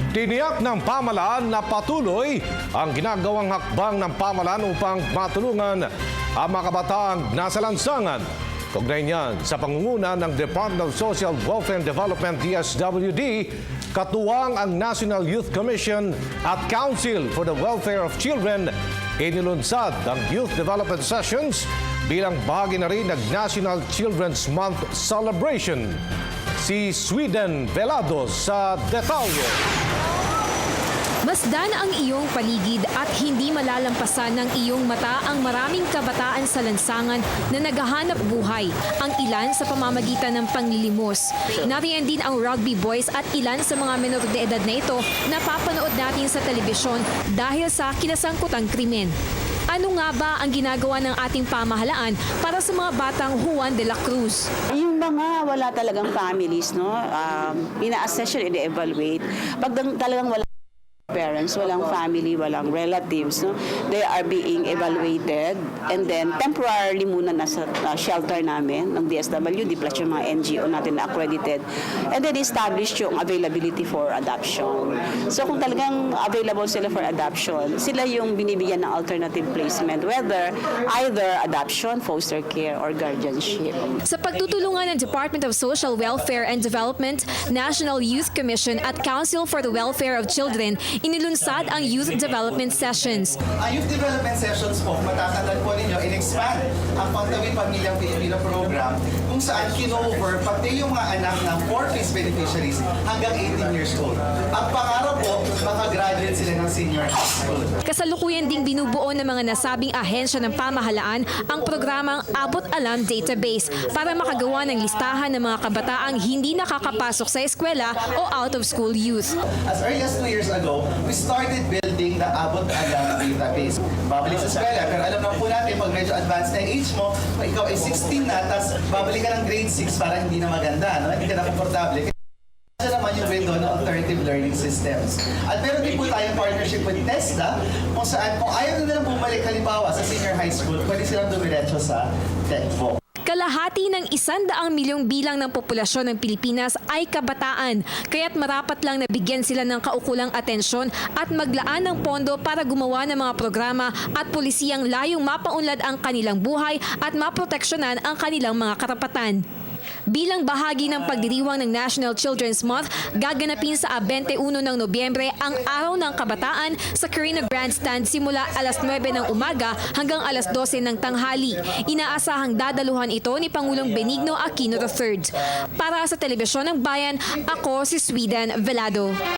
Tiniyak ng pamahalaan na patuloy ang ginagawang hakbang ng pamahalaan upang matulungan ang mga kabataang nasa lansangan. Kaugnay niyan sa pangunguna ng Department of Social Welfare and Development DSWD, katuwang ang National Youth Commission at Council for the Welfare of Children, inilunsad ang Youth Development Sessions bilang bahagi na rin ng National Children's Month Celebration. Si Sweden Velado sa detalye. Masdan ang iyong paligid at hindi malalampasan ng iyong mata ang maraming kabataan sa lansangan na naghahanap buhay, ang ilan sa pamamagitan ng panglilimos. Nariyan din ang rugby boys at ilan sa mga menor de edad na ito na papanood natin sa telebisyon dahil sa kinasangkutang krimen. Ano nga ba ang ginagawa ng ating pamahalaan para sa mga batang Juan de la Cruz? Yung mga wala talagang families, no, ina-assess yun, ina-evaluate. Pag talagang wala parents, walang family, walang relatives, no? They are being evaluated and then temporarily muna nasa shelter namin ng DSWD plus yung mga NGO natin na accredited and then established yung availability for adoption. So kung talagang available sila for adoption, sila yung binibigyan ng alternative placement, whether either adoption, foster care, or guardianship. Sa pagtutulungan ng Department of Social Welfare and Development, National Youth Commission at Council for the Welfare of Children, inilunsad ang Youth Development Sessions. Ang Youth Development Sessions po, matatandaan po ninyo, in-expand ang Pantawid Pamilyang Pilipino program kung saan kino-over pati yung mga anak ng 4-phase beneficiaries hanggang 18 years old. Ang pangarap po, makagraduate sila ng senior high school. Kasalukuyan ding binubuo ng mga nasabing ahensya ng pamahalaan ang programang Abot Alam Database para makagawa ng listahan ng mga kabataang hindi nakakapasok sa eskwela o out-of-school youth. As early as 2 years ago, we started building the Abot Alam database. Babalik sa eskwela, pero alam na po natin, pag medyo advanced na yung age mo, pag ikaw ay 16 na, tapos babalik ka ng grade 6 para hindi na maganda, no? Hindi ka na komportable. Kaya naman yung window ng alternative learning systems. At meron din po tayong partnership with TESDA, kung saan kung ayaw na nilang bumalik halimbawa sa senior high school, pwede silang dumiretso sa TECVO. Kalahati ng 100 milyong bilang ng populasyon ng Pilipinas ay kabataan, kaya't marapat lang nabigyan sila ng kaukulang atensyon at maglaan ng pondo para gumawa ng mga programa at polisiyang layong mapaunlad ang kanilang buhay at maproteksyonan ang kanilang mga karapatan. Bilang bahagi ng pagdiriwang ng National Children's Month, gaganapin sa 21 ng Nobyembre ang Araw ng Kabataan sa Carino Grandstand simula alas 9 ng umaga hanggang alas 12 ng tanghali. Inaasahang dadaluhan ito ni Pangulong Benigno Aquino III. Para sa Telebisyon ng Bayan, ako si Sweden Velado.